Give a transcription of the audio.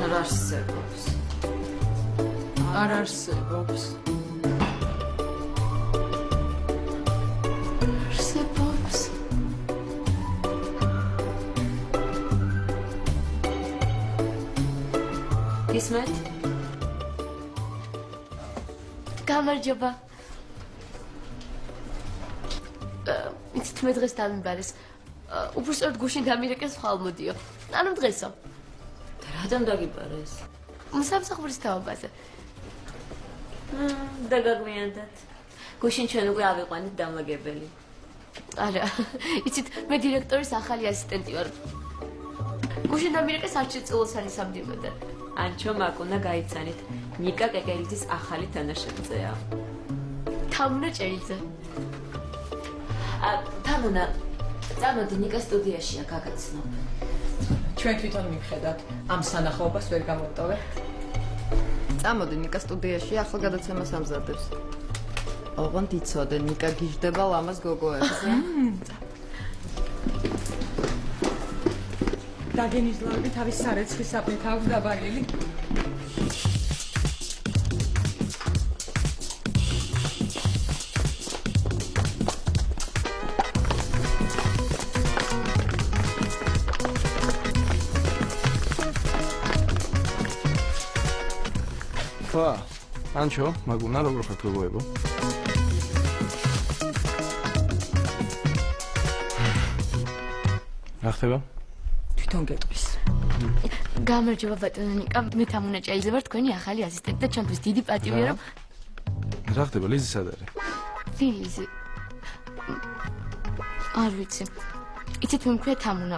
არ არსებობს. არ არსებობს. არსებობს. ისმეთ? გამარჯობა. იცით მე დღეს დამიბარეს. უბრალოდ გუშინ დამირეკეს ხალმოდიო. ანუ დღესო. რატომ დაგიბარეს? სამსახურის თაობაზე. დაგაგვიანდათ. გუშინ ჩვენ უკვე ავიყვანით დამლაგებელი. არა, იცით მე დირექტორის ახალი ასისტენტი ვარ. გუშინ დამირეკეს არჩილ წილოსანის სამდიმოდან. ანჩო მაკუნა გაიცანით. ნიკა კეკელიძის ახალი თანაშემწეა. თამუნა ჭელიძე. თამუნა, წამოდი ნიკა სტუდიაშია გაგაცნობ. ჩვენ თვითონ მივხედავთ, ამ სანახაობას ვერ გამოტოვებთ. წამოდი ნიკა სტუდიაში ახალგადაცემას ამზადებს. ოღონდ იცოდე, ნიკა გიждდება ლამაზ გოგოებზე. დაგენის ლავი თავის სარეცხვის საპნით აქვს დაბალილი. ანჩო, მაგუნა როგორ ხართ გოგოებო? რა ხდება? თვითონ გეტყვის. გამარჯობა ბატონო ნიკა, მე თამუნა ჭელიძე ვარ, თქვენი ახალი ასისტენტი და ჩემთვის დიდი პატივია რომ რა ხდება? ლიზი სად არის? ლიზი. არ ვიცი. იცით მე მქვია თამუნა.